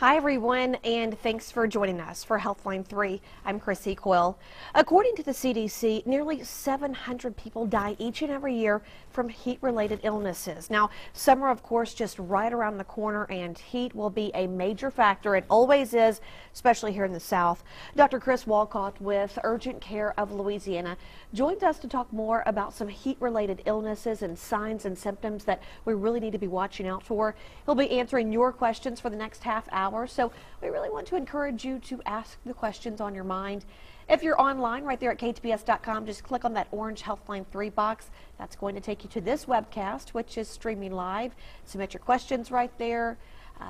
Hi everyone, and thanks for joining us for Healthline 3. I'm Chrissy Quill. According to the CDC, nearly 700 people die each and every year from heat-related illnesses. Now, summer, of course, just right around the corner, and heat will be a major factor. It always is, especially here in the South. Dr. Chris Wolcott with Urgent Care of Louisiana joined us to talk more about some heat-related illnesses and signs and symptoms that we really need to be watching out for. He'll be answering your questions for the next half hour. So we really want to encourage you to ask the questions on your mind. If you're online right there at ktbs.com, just click on that orange Healthline 3 box. That's going to take you to this webcast, which is streaming live. Submit your questions right there.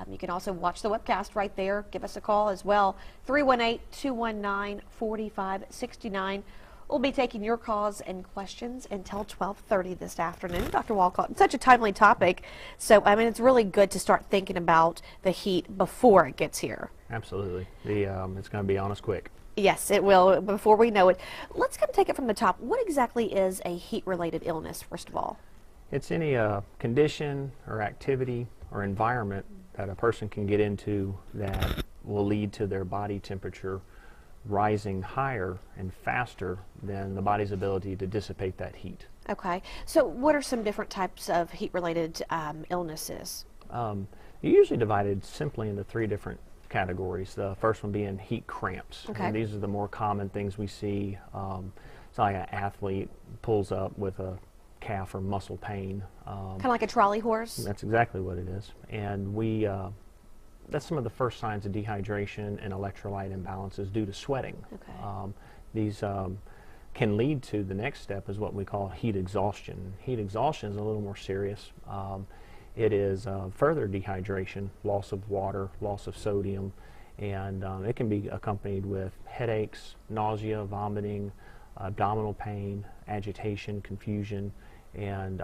You can also watch the webcast right there. Give us a call as well, 318-219-4569. We'll be taking your calls and questions until 12:30 this afternoon. Dr. Wolcott, it's such a timely topic. So, I mean, it's really good to start thinking about the heat before it gets here. Absolutely. It's going to be on us quick. Yes, it will, before we know it. Let's kind of take it from the top. What exactly is a heat-related illness, first of all? It's any condition or activity or environment that a person can get into that will lead to their body temperature rising higher and faster than the body's ability to dissipate that heat. Okay. So what are some different types of heat-related illnesses? You're usually divided simply into three different categories. The first one being heat cramps. Okay. And these are the more common things we see. It's like an athlete pulls up with a calf or muscle pain. Kind of like a trolley horse? That's exactly what it is. And that's some of the first signs of dehydration and electrolyte imbalances due to sweating. Okay. These can lead to the next step is what we call heat exhaustion. Heat exhaustion is a little more serious. It is further dehydration, loss of water, loss of sodium, and it can be accompanied with headaches, nausea, vomiting, abdominal pain, agitation, confusion, and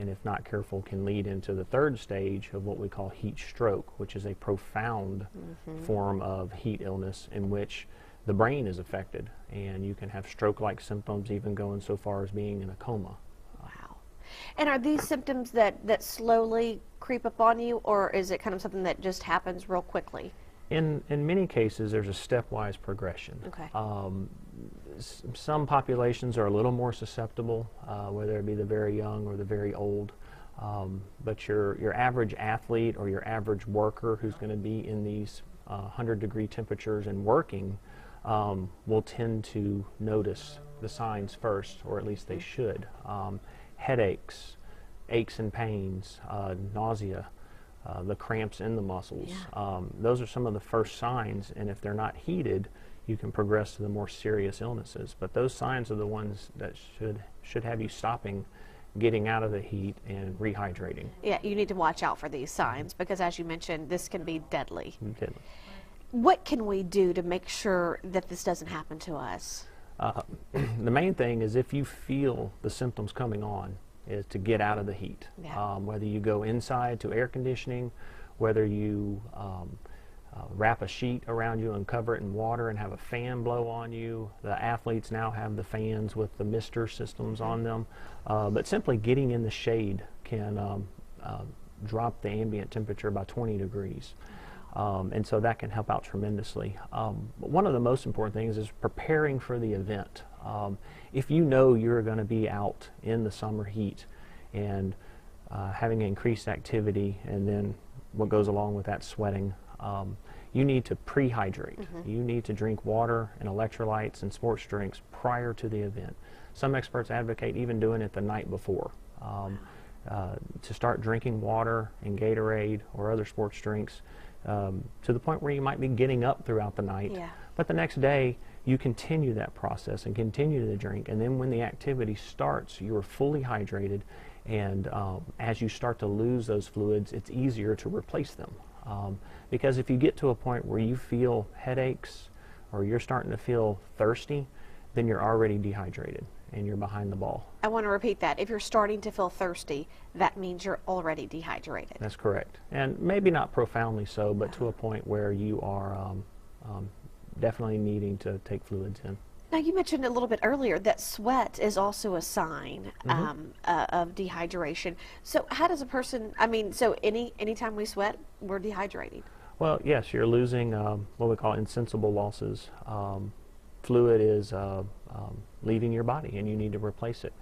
if not careful, can lead into the third stage of what we call heat stroke, which is a profound form of heat illness in which the brain is affected, and you can have stroke-like symptoms, even going so far as being in a coma. Wow. And are these symptoms that slowly creep up on you, or is it kind of something that just happens real quickly? In many cases, there's a stepwise progression. Okay. Some populations are a little more susceptible, whether it be the very young or the very old. But your average athlete or your average worker who's going to be in these 100-degree temperatures and working will tend to notice the signs first, or at least they should. Headaches, aches and pains, nausea, the cramps in the muscles. Yeah. Those are some of the first signs, and if they're not heated, you can progress to the more serious illnesses. But those signs are the ones that should have you stopping, getting out of the heat, and rehydrating. Yeah, you need to watch out for these signs because, as you mentioned, this can be deadly. Deadly. What can we do to make sure that this doesn't happen to us? The main thing is, if you feel the symptoms coming on, is to get out of the heat. Yeah. Whether you go inside to air conditioning, whether you wrap a sheet around you and cover it in water and have a fan blow on you. The athletes now have the fans with the mister systems on them. But simply getting in the shade can drop the ambient temperature by 20 degrees. And so that can help out tremendously. But one of the most important things is preparing for the event. If you know you're going to be out in the summer heat and having increased activity, and then what goes along with that, sweating, you need to pre-hydrate. You need to drink water and electrolytes and sports drinks prior to the event. Some experts advocate even doing it the night before. To start drinking water and Gatorade or other sports drinks to the point where you might be getting up throughout the night. Yeah. But the next day, you continue that process and continue to drink. And then when the activity starts, you are fully hydrated. And as you start to lose those fluids, it's easier to replace them. Because if you get to a point where you feel headaches or you're starting to feel thirsty, then you're already dehydrated and you're behind the ball. I want to repeat that. If you're starting to feel thirsty, that means you're already dehydrated. That's correct. And maybe not profoundly so, but to a point where you are definitely needing to take fluids in. Now, you mentioned a little bit earlier that sweat is also a sign of dehydration. So how does a person, I mean, so anytime we sweat, we're dehydrating? Well, yes, you're losing what we call insensible losses. Fluid is leaving your body, and you need to replace it.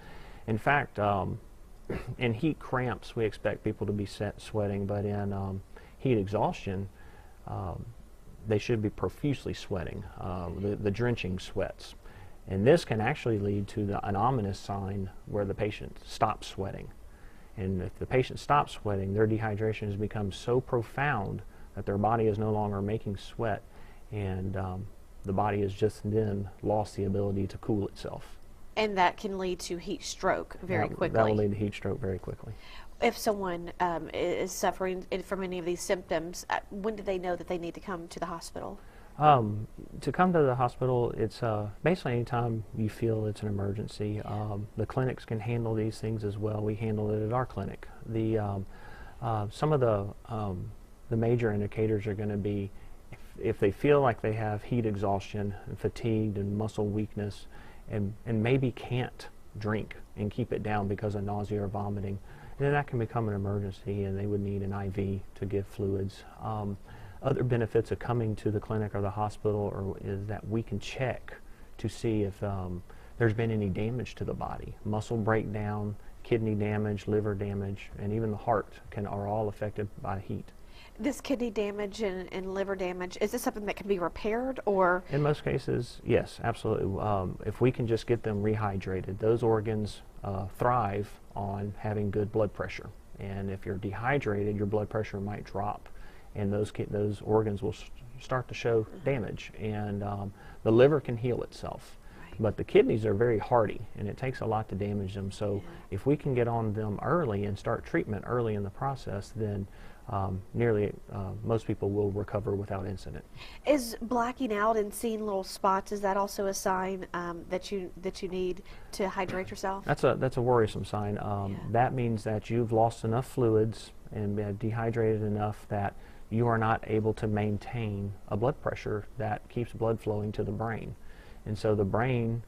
In fact, in heat cramps, we expect people to be sweating, but in heat exhaustion, they should be profusely sweating, the drenching sweats. And this can actually lead to an ominous sign where the patient stops sweating. And if the patient stops sweating, their dehydration has become so profound that their body is no longer making sweat, and the body has just then lost the ability to cool itself. And that can lead to heat stroke very quickly. That will lead to heat stroke very quickly. If someone is suffering from any of these symptoms, when do they know that they need to come to the hospital? To come to the hospital, it's basically anytime you feel it's an emergency. The clinics can handle these things as well. We handle it at our clinic. Some of the major indicators are going to be if they feel like they have heat exhaustion and fatigued and muscle weakness, and maybe can't drink and keep it down because of nausea or vomiting, then that can become an emergency and they would need an IV to give fluids. Other benefits of coming to the clinic or the hospital is that we can check to see if there's been any damage to the body. Muscle breakdown, kidney damage, liver damage, and even the heart are all affected by heat. This kidney damage and liver damage, is this something that can be repaired, or? In most cases, yes, absolutely. If we can just get them rehydrated, those organs thrive on having good blood pressure. And if you're dehydrated, your blood pressure might drop, and those organs will start to show damage. And the liver can heal itself. Right. But the kidneys are very hardy, and it takes a lot to damage them. So if we can get on them early and start treatment early in the process, then most people will recover without incident. Is blacking out and seeing little spots, is that also a sign that you need to hydrate yourself? That's a worrisome sign. That means that you've lost enough fluids and been dehydrated enough that you are not able to maintain a blood pressure that keeps blood flowing to the brain. And so the brain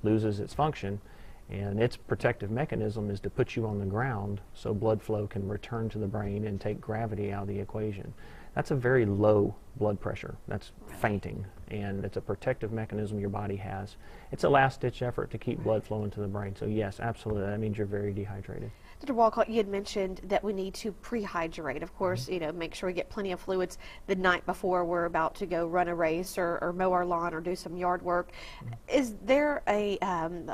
loses its function, and its protective mechanism is to put you on the ground so blood flow can return to the brain and take gravity out of the equation. That's a very low blood pressure. That's fainting, and it's a protective mechanism your body has. It's a last-ditch effort to keep blood flowing to the brain. So yes, absolutely, that means you're very dehydrated. Dr. Wolcott, you had mentioned that we need to pre-hydrate. Of course, make sure we get plenty of fluids the night before we're about to go run a race or mow our lawn or do some yard work. Is there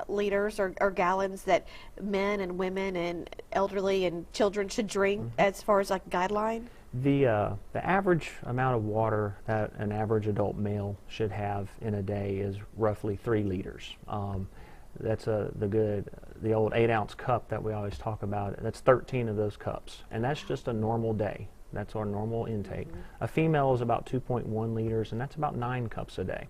liters or gallons that men and women and elderly and children should drink as far as like guideline? The average amount of water that an average adult male should have in a day is roughly 3 liters. That's the old 8-ounce cup that we always talk about. That's 13 of those cups, and that's just a normal day. That's our normal intake. A female is about 2.1 liters, and that's about 9 cups a day.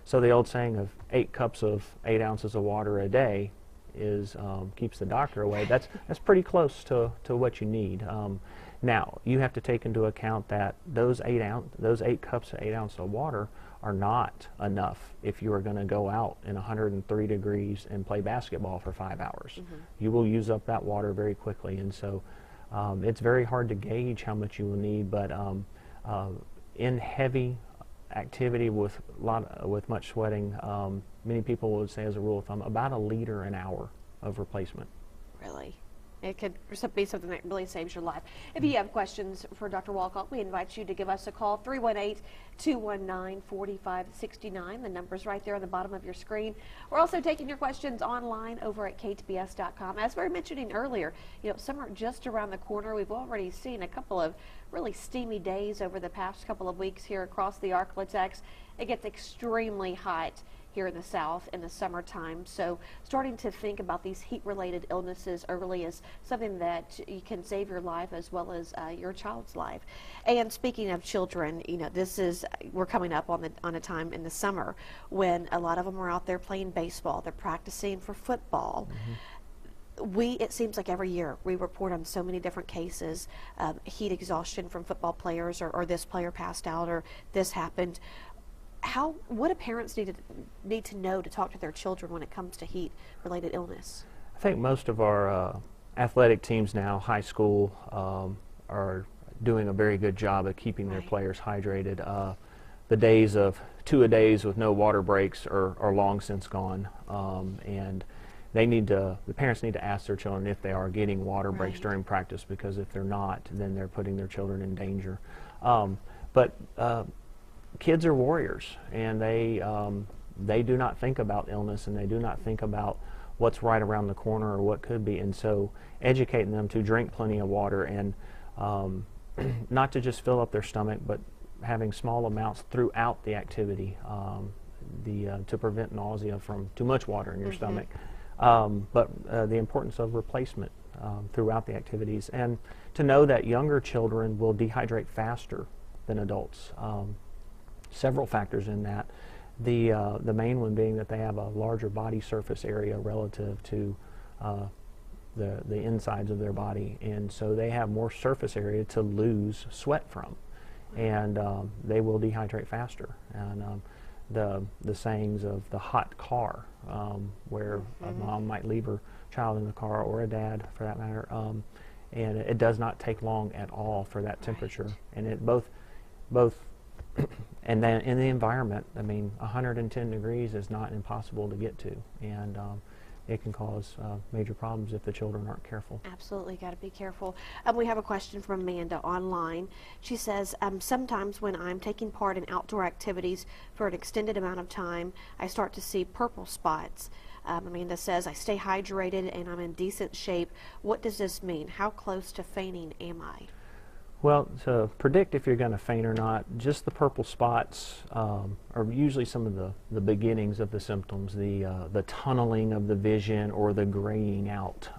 So the old saying of 8 cups of 8 ounces of water a day is keeps the doctor away. That's pretty close to what you need. Now you have to take into account that those 8 cups of 8 ounces of water are not enough if you are going to go out in 103 degrees and play basketball for 5 hours. You will use up that water very quickly, and so it's very hard to gauge how much you will need. But in heavy activity with much sweating, many people would say, as a rule of thumb, about 1 liter an hour of replacement. Really? It could be something that really saves your life. If you have questions for Dr. Wolcott, we invite you to give us a call, 318-219-4569. The number's right there on the bottom of your screen. We're also taking your questions online over at ktbs.com. As we were mentioning earlier, summer just around the corner. We've already seen a couple of really steamy days over the past couple of weeks here across the Arklatex. It gets extremely hot here in the South in the summertime. So starting to think about these heat-related illnesses early is something that you can save your life as well as your child's life. And speaking of children, we're coming up on a time in the summer when a lot of them are out there playing baseball. They're practicing for football. It seems like every year we report on so many different cases of heat exhaustion from football players, or this player passed out, or this happened. What do parents need to know to talk to their children when it comes to heat-related illness? I think most of our athletic teams now, high school, are doing a very good job of keeping their Right. players hydrated. The days of 2-a-days with no water breaks are long since gone, and the parents need to ask their children if they are getting water breaks Right. during practice, because if they're not, then they're putting their children in danger. But kids are warriors, and they do not think about illness, and they do not think about what's right around the corner or what could be. And so educating them to drink plenty of water, and not to just fill up their stomach, but having small amounts throughout the activity, to prevent nausea from too much water in your stomach. But the importance of replacement throughout the activities, and to know that younger children will dehydrate faster than adults. Several factors in that. The main one being that they have a larger body surface area relative to the insides of their body, and so they have more surface area to lose sweat from, and they will dehydrate faster. And the sayings of the hot car, where a mom might leave her child in the car, or a dad for that matter, and it does not take long at all for that temperature. Right. And it both and then in the environment, I mean, 110 degrees is not impossible to get to, and it can cause major problems if the children aren't careful. Absolutely, got to be careful. We have a question from Amanda online. She says, sometimes when I'm taking part in outdoor activities for an extended amount of time, I start to see purple spots. Amanda says, I stay hydrated and I'm in decent shape. What does this mean? How close to fainting am I? Well, to predict if you're going to faint or not, just the purple spots are usually some of the beginnings of the symptoms, the tunneling of the vision or the graying out.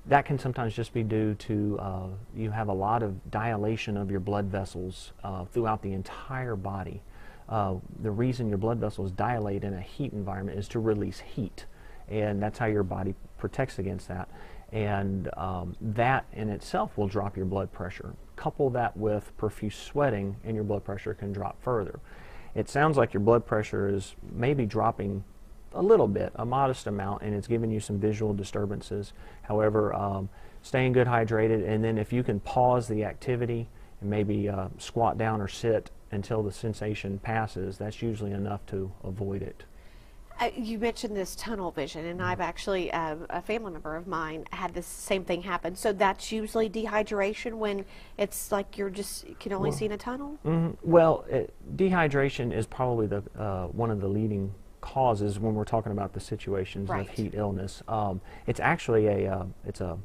That can sometimes just be due to you have a lot of dilation of your blood vessels throughout the entire body. The reason your blood vessels dilate in a heat environment is to release heat, and that's how your body protects against that. And that in itself will drop your blood pressure. Couple that with profuse sweating, and your blood pressure can drop further. It sounds like your blood pressure is maybe dropping a little bit, a modest amount, and it's giving you some visual disturbances. However, staying good hydrated, and then if you can pause the activity and maybe squat down or sit until the sensation passes, that's usually enough to avoid it. You mentioned this tunnel vision, and I've actually, a family member of mine had this same thing happen. So that's usually dehydration, when it's like you can only see in a tunnel? Well, dehydration is probably one of the leading causes when we're talking about the situations Right. of heat illness. It's actually it's a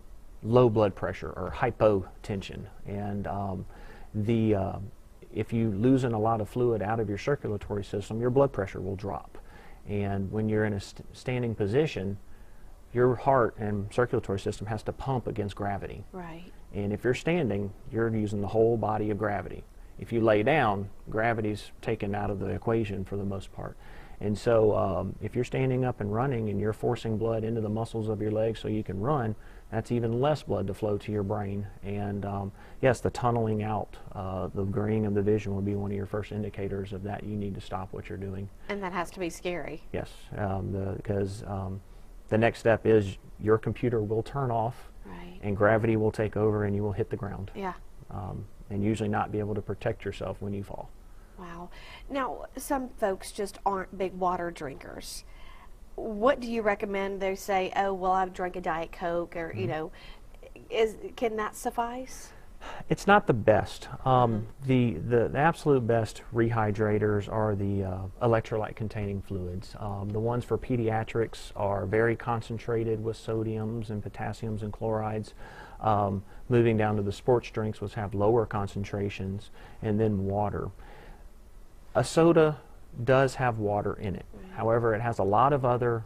low blood pressure or hypotension, and if you losing a lot of fluid out of your circulatory system, your blood pressure will drop. And when you're in a standing position, your heart and circulatory system has to pump against gravity. Right. And if you're standing, you're using the whole body of gravity. If you lay down, gravity's taken out of the equation for the most part. And so if you're standing up and running and you're forcing blood into the muscles of your legs so you can run, that's even less blood to flow to your brain. And yes, the tunneling out, the graying of the vision will be one of your first indicators of that. You need to stop what you're doing. And that has to be scary. Yes, because the next step is your computer will turn off, Right. and gravity will take over, and you will hit the ground. Yeah. And usually not be able to protect yourself when you fall. Wow. Now, some folks just aren't big water drinkers. What do you recommend? They say, oh, well, I've drank a Diet Coke, or, you know, can that suffice? It's not the best. The absolute best rehydrators are the electrolyte-containing fluids. The ones for pediatrics are very concentrated with sodiums and potassiums and chlorides. Moving down to the sports drinks, which have lower concentrations, and then water. A soda does have water in it. However, it has a lot of other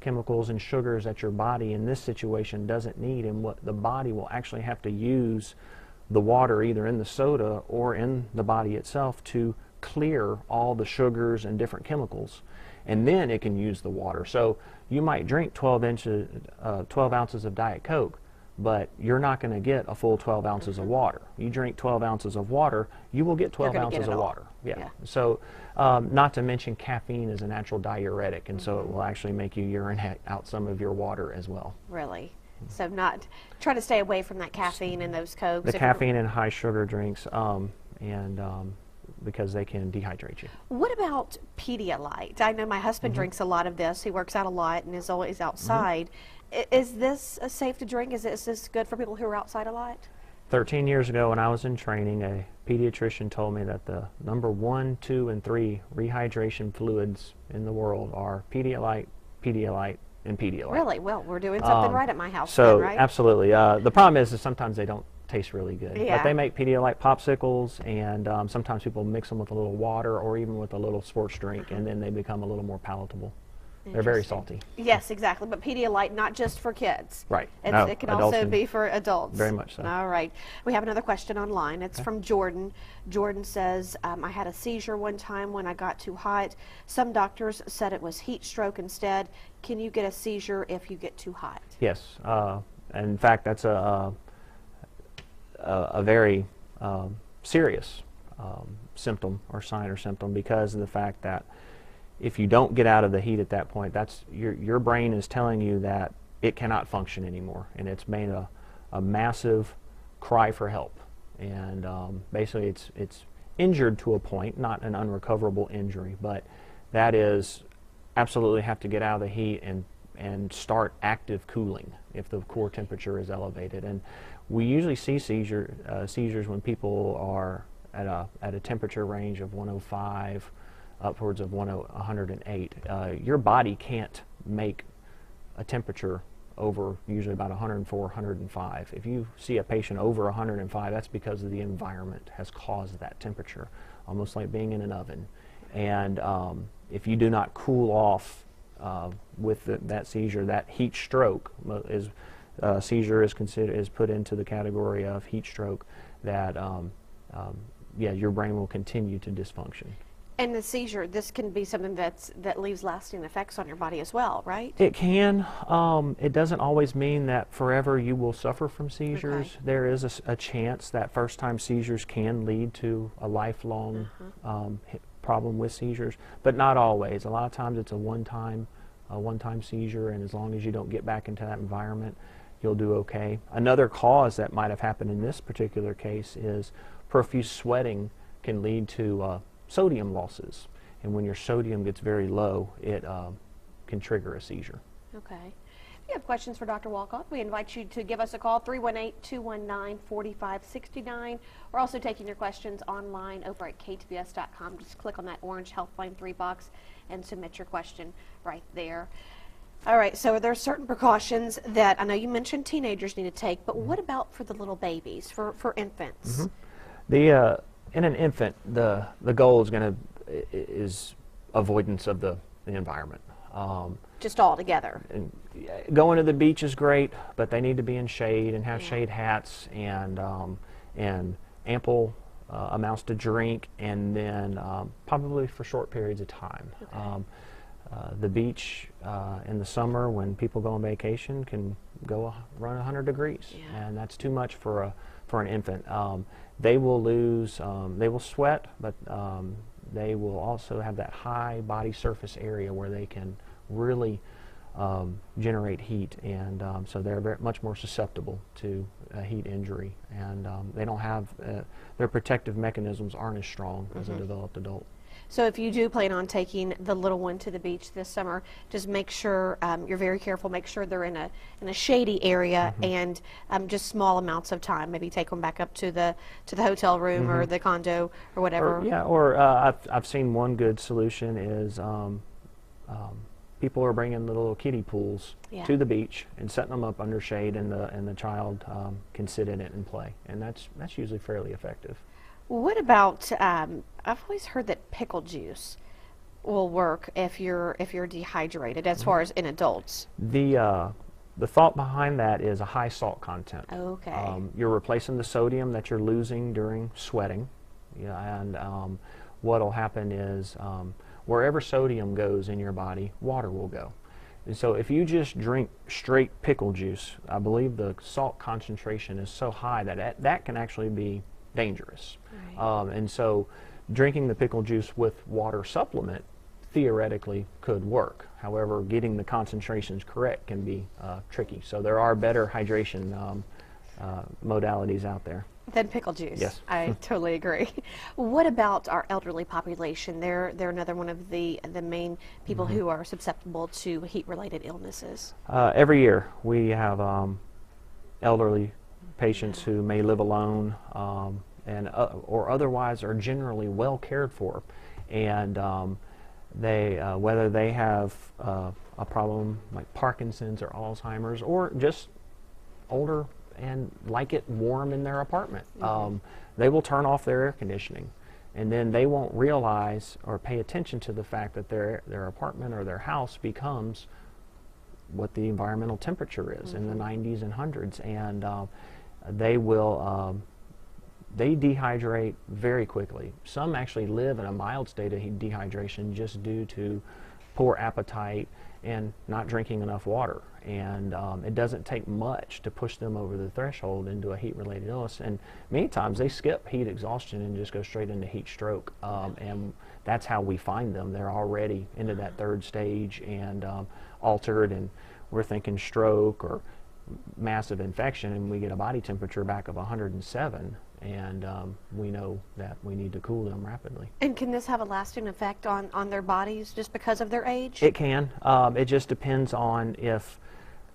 chemicals and sugars that your body in this situation doesn't need, and what the body will actually have to use the water either in the soda or in the body itself to clear all the sugars and different chemicals, and then it can use the water. So you might drink 12 ounces of Diet Coke, but you're not going to get a full 12 ounces of water. You drink 12 ounces of water, you will get 12 ounces of water. Yeah. So not to mention caffeine is a natural diuretic, and so it will actually make you urinate out some of your water as well. Really? So not try to stay away from that caffeine and those Cokes. The caffeine and high sugar drinks, because they can dehydrate you. What about Pedialyte? I know my husband drinks a lot of this. He works out a lot and is always outside. Is this safe to drink? Is this good for people who are outside a lot? 13 years ago when I was in training, a pediatrician told me that the number 1, 2, and 3 rehydration fluids in the world are Pedialyte, Pedialyte, and Pedialyte. Really? Well, we're doing something right at my house So then, right? absolutely. The problem is sometimes they don't taste really good. Yeah. But they make Pedialyte popsicles, and sometimes people mix them with a little water or even with a little sports drink, and then they become a little more palatable. They're very salty. Yes, exactly. But Pedialyte, not just for kids. Right. It can also be for adults. Very much so. All right. We have another question online. It's from Jordan. Jordan says, I had a seizure one time when I got too hot. Some doctors said it was heat stroke instead. Can you get a seizure if you get too hot? Yes. In fact, that's a very serious symptom or sign or symptom, because of the fact that if you don't get out of the heat at that point, that's your brain is telling you that it cannot function anymore, and it's made a massive cry for help. And basically it's injured to a point, not an unrecoverable injury, but that is absolutely have to get out of the heat and start active cooling if the core temperature is elevated. And we usually see seizures when people are at a temperature range of 105 upwards of 108. Your body can't make a temperature over usually about 104, 105. If you see a patient over 105, that's because of the environment has caused that temperature, almost like being in an oven. And if you do not cool off with that seizure, that heat stroke is seizure is put into the category of heat stroke. That yeah, your brain will continue to dysfunction. And the seizure, this can be something that leaves lasting effects on your body as well, right? It can. It doesn't always mean that forever you will suffer from seizures. Okay. There is a chance that first-time seizures can lead to a lifelong problem with seizures, but not always. A lot of times it's a one-time seizure, and as long as you don't get back into that environment, you'll do okay. Another cause that might have happened in this particular case is profuse sweating can lead to sodium losses, and when your sodium gets very low, it can trigger a seizure. Okay. If you have questions for Dr. Wolcott, we invite you to give us a call, 318-219-4569. We're also taking your questions online over at ktbs.com. Just click on that orange Healthline 3 box and submit your question right there. All right, so there are certain precautions that I know you mentioned teenagers need to take, but what about for the little babies, for infants? In an infant, the goal is avoidance of the environment. Just all together. And going to the beach is great, but they need to be in shade and have shade hats and ample amounts to drink, and then probably for short periods of time. Okay. The beach in the summer when people go on vacation can go run 100 degrees, and that's too much for an infant. They will lose, they will sweat, but they will also have that high body surface area where they can really generate heat, and so they're much more susceptible to heat injury, and they don't have, their protective mechanisms aren't as strong as a developed adult. So if you do plan on taking the little one to the beach this summer, just make sure you're very careful. Make sure they're in a shady area and just small amounts of time. Maybe take them back up to the hotel room or the condo or whatever. Or I've seen one good solution is people are bringing the little kiddie pools to the beach and setting them up under shade, and the child can sit in it and play, and that's usually fairly effective. What about, I've always heard that pickle juice will work if you're dehydrated, as far as in adults. The thought behind that is a high salt content. Okay. You're replacing the sodium that you're losing during sweating, and what'll happen is wherever sodium goes in your body, water will go. And so if you just drink straight pickle juice, I believe the salt concentration is so high that that can actually be dangerous. Right. And so drinking the pickle juice with water supplement theoretically could work. However, getting the concentrations correct can be tricky. So there are better hydration modalities out there. Than pickle juice. Yes. I totally agree. What about our elderly population? They're another one of the main people who are susceptible to heat-related illnesses. Every year we have elderly patients who may live alone and or otherwise are generally well cared for, and they whether they have a problem like Parkinson's or Alzheimer's, or just older and like it warm in their apartment, they will turn off their air conditioning, and then they won't realize or pay attention to the fact that their apartment or their house becomes what the environmental temperature is in the 90s and hundreds, and they will they dehydrate very quickly. Some actually live in a mild state of dehydration just due to poor appetite and not drinking enough water, and it doesn't take much to push them over the threshold into a heat-related illness, and many times they skip heat exhaustion and just go straight into heat stroke, and that's how we find them. They're already into that third stage and altered, and we're thinking stroke or massive infection, and we get a body temperature back of 107, and we know that we need to cool them rapidly. And can this have a lasting effect on their bodies just because of their age? It can. It just depends on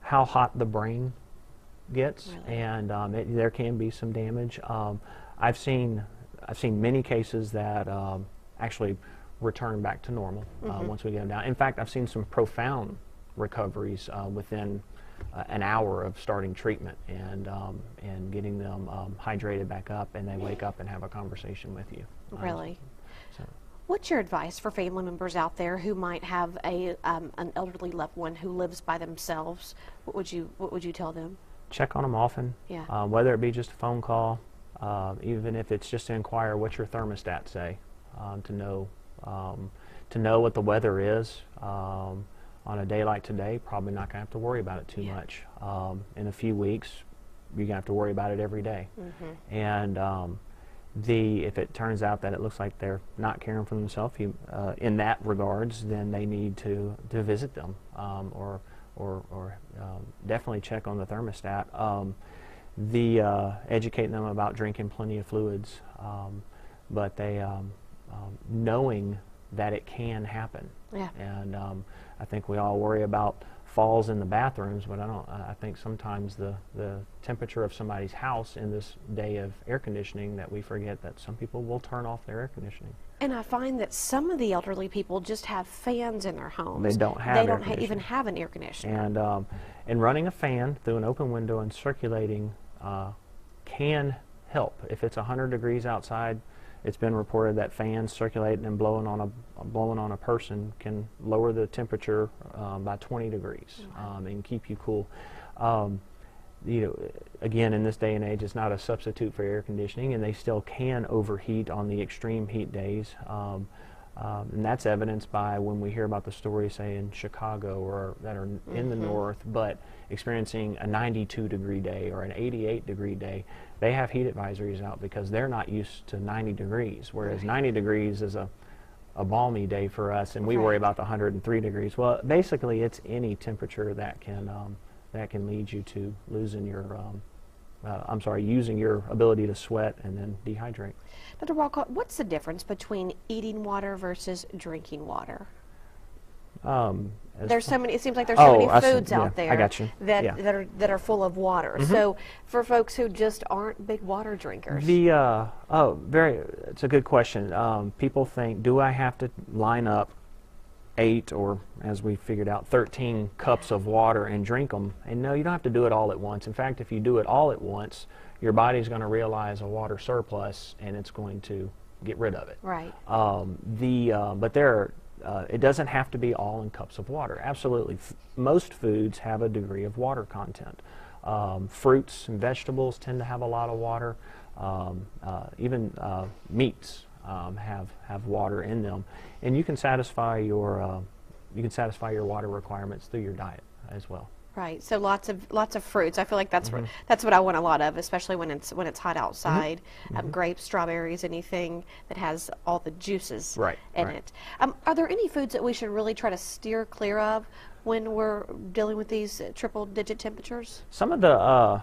how hot the brain gets, Really? and there can be some damage. I've seen many cases that actually return back to normal once we get them down. In fact, I've seen some profound recoveries within an hour of starting treatment, and getting them hydrated back up, and they wake up and have a conversation with you. Really? So. What's your advice for family members out there who might have an elderly loved one who lives by themselves? What would you tell them? Check on them often. Yeah. Whether it be just a phone call, even if it's just to inquire what's your thermostat say, to know what the weather is. On a day like today, probably not going to have to worry about it too much. In a few weeks, you're going to have to worry about it every day. And if it turns out that it looks like they're not caring for themselves in that regards, then they need to visit them, or definitely check on the thermostat. Educating them about drinking plenty of fluids, but they knowing that it can happen. Yeah. And I think we all worry about falls in the bathrooms, but I think sometimes the temperature of somebody's house in this day of air conditioning, that we forget that some people will turn off their air conditioning. And I find that some of the elderly people just have fans in their homes. They don't have. They don't even have an air conditioner. And running a fan through an open window and circulating can help. If it's 100 degrees outside, it's been reported that fans circulating and blowing on a person can lower the temperature by 20 degrees and keep you cool. Again, in this day and age, it's not a substitute for air conditioning, and they still can overheat on the extreme heat days. And that's evidenced by when we hear about the stories, say, in Chicago or that are in the north, but experiencing a 92-degree day or an 88-degree day. They have heat advisories out because they're not used to 90 degrees, whereas 90 degrees is a balmy day for us, and we worry about the 103 degrees. Well, basically, it's any temperature that can lead you to losing your using your ability to sweat and then dehydrate. Dr. Wolcott, what's the difference between eating water versus drinking water? There's so many. It seems like there's so many foods out there that are full of water. So for folks who just aren't big water drinkers, it's a good question. People think, do I have to line up 8 or, as we figured out, 13 cups of water and drink them? And no, you don't have to do it all at once. In fact, if you do it all at once, your body's going to realize a water surplus, and it's going to get rid of it. Right. But there are. It doesn't have to be all in cups of water. Absolutely. Most foods have a degree of water content. Fruits and vegetables tend to have a lot of water. Even meats have water in them, and you can satisfy your water requirements through your diet as well. Right. So lots of fruits. I feel like that's what I want a lot of, especially when it's hot outside. Grapes, strawberries, anything that has all the juices in it. Are there any foods that we should really try to steer clear of when we're dealing with these triple-digit temperatures? Some of the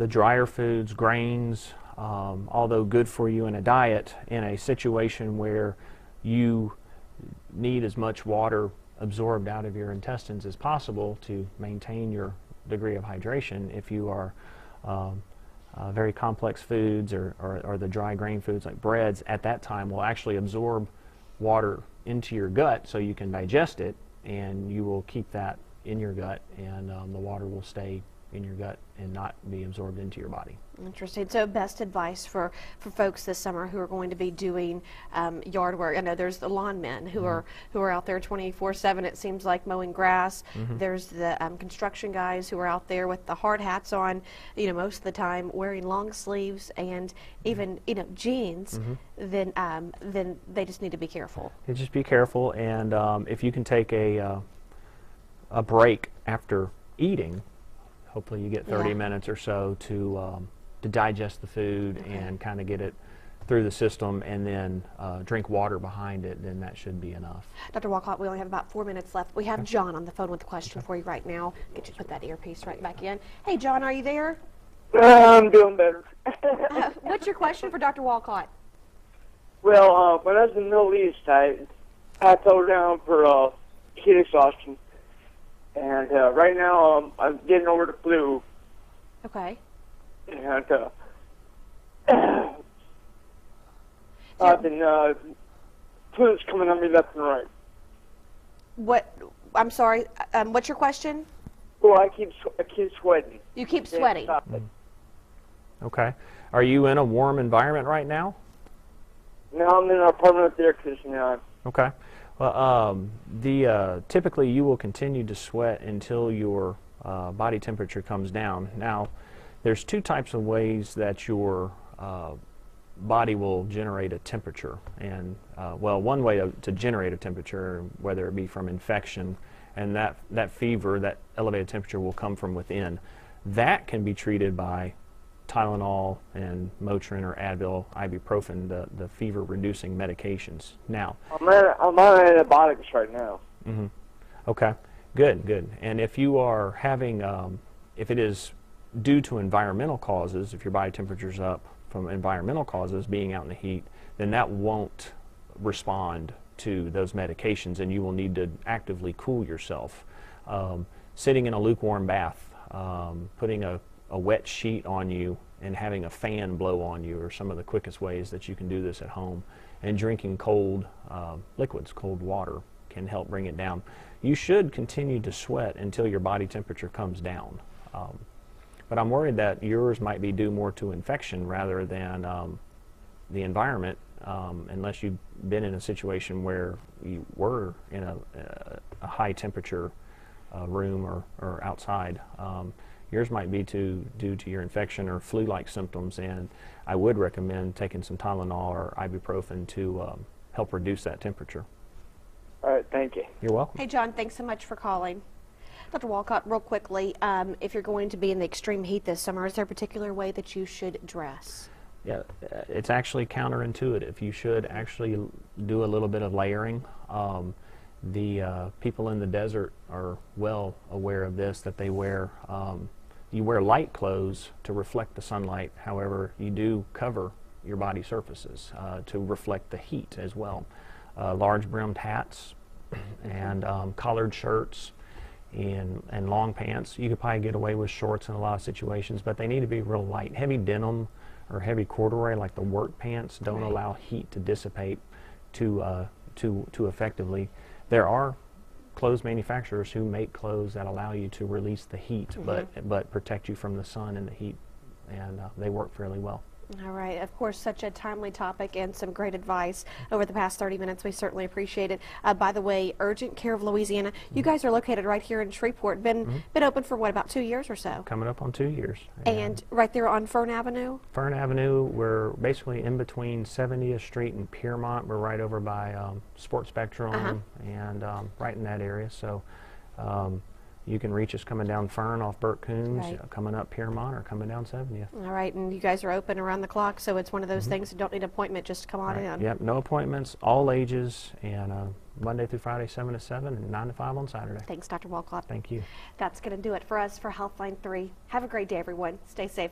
drier foods, grains, although good for you in a diet, in a situation where you need as much water absorbed out of your intestines as possible to maintain your degree of hydration. If you are very complex foods or the dry grain foods like breads, at that time will actually absorb water into your gut so you can digest it, and you will keep that in your gut, and the water will stay in your gut and not be absorbed into your body. Interesting. So best advice for folks this summer who are going to be doing yard work. I know there's the lawn men who are out there 24/7, it seems like, mowing grass. There's the construction guys who are out there with the hard hats on, most of the time, wearing long sleeves and even jeans. Then they just need to be careful. You just be careful, and if you can take a break after eating, hopefully you get 30 minutes or so to digest the food and kind of get it through the system, and then drink water behind it, then that should be enough. Dr. Wolcott, we only have about 4 minutes left. We have John on the phone with a question for you right now. Get you to put that earpiece right back in. Hey, John, are you there? I'm doing better. What's your question for Dr. Wolcott? Well, when I was in the Middle East, I fell down for heat exhaustion. And right now, I'm getting over the flu. Okay. And I've been flu's coming on me left and right. What? I'm sorry. What's your question? Well, I keep sweating. You keep sweating. Okay. Are you in a warm environment right now? Now I'm in an apartment with air conditioning on. Okay. Well, typically you will continue to sweat until your body temperature comes down. Now, there's two types of ways that your body will generate a temperature. And, one way to generate a temperature, whether it be from infection, and that fever, that elevated temperature will come from within. That can be treated by Tylenol and Motrin or Advil, ibuprofen, the fever-reducing medications. Now, I'm on antibiotics right now. Okay, good. And if you are having, if it is due to environmental causes, if your body temperature's up from environmental causes, being out in the heat, then that won't respond to those medications, and you will need to actively cool yourself. Sitting in a lukewarm bath, putting a wet sheet on you and having a fan blow on you are some of the quickest ways that you can do this at home. And drinking cold liquids, cold water, can help bring it down. You should continue to sweat until your body temperature comes down. But I'm worried that yours might be due more to infection rather than the environment, unless you've been in a situation where you were in a high temperature room or outside. Yours might be due to your infection or flu-like symptoms, and I would recommend taking some Tylenol or ibuprofen to help reduce that temperature. All right, thank you. You're welcome. Hey, John, thanks so much for calling. Dr. Wolcott, real quickly, if you're going to be in the extreme heat this summer, is there a particular way that you should dress? Yeah, it's actually counterintuitive. You should actually do a little bit of layering. The people in the desert are well aware of this, that they wear you wear light clothes to reflect the sunlight. However, you do cover your body surfaces to reflect the heat as well. Large brimmed hats and collared shirts and long pants. You could probably get away with shorts in a lot of situations, but they need to be real light. Heavy denim or heavy corduroy, like the work pants, don't allow heat to dissipate too effectively. There are clothes manufacturers who make clothes that allow you to release the heat, but protect you from the sun and the heat, and they work fairly well. All right. Of course, such a timely topic and some great advice over the past 30 minutes. We certainly appreciate it. By the way, Urgent Care of Louisiana, you guys are located right here in Shreveport. Been open for, what, about 2 years or so? Coming up on 2 years. And right there on Fern Avenue? Fern Avenue, we're basically in between 70th Street and Piermont. We're right over by Sports Spectrum and right in that area. So you can reach us coming down Fern off Burt Coons, Right. coming up Piermont, or coming down 70th. All right, and you guys are open around the clock, so it's one of those things that don't need an appointment, just come on Right. in. Yep, no appointments, all ages, and Monday through Friday, 7 to 7, and 9 to 5 on Saturday. Thanks, Dr. Wolcott. Thank you. That's going to do it for us for Healthline 3. Have a great day, everyone. Stay safe.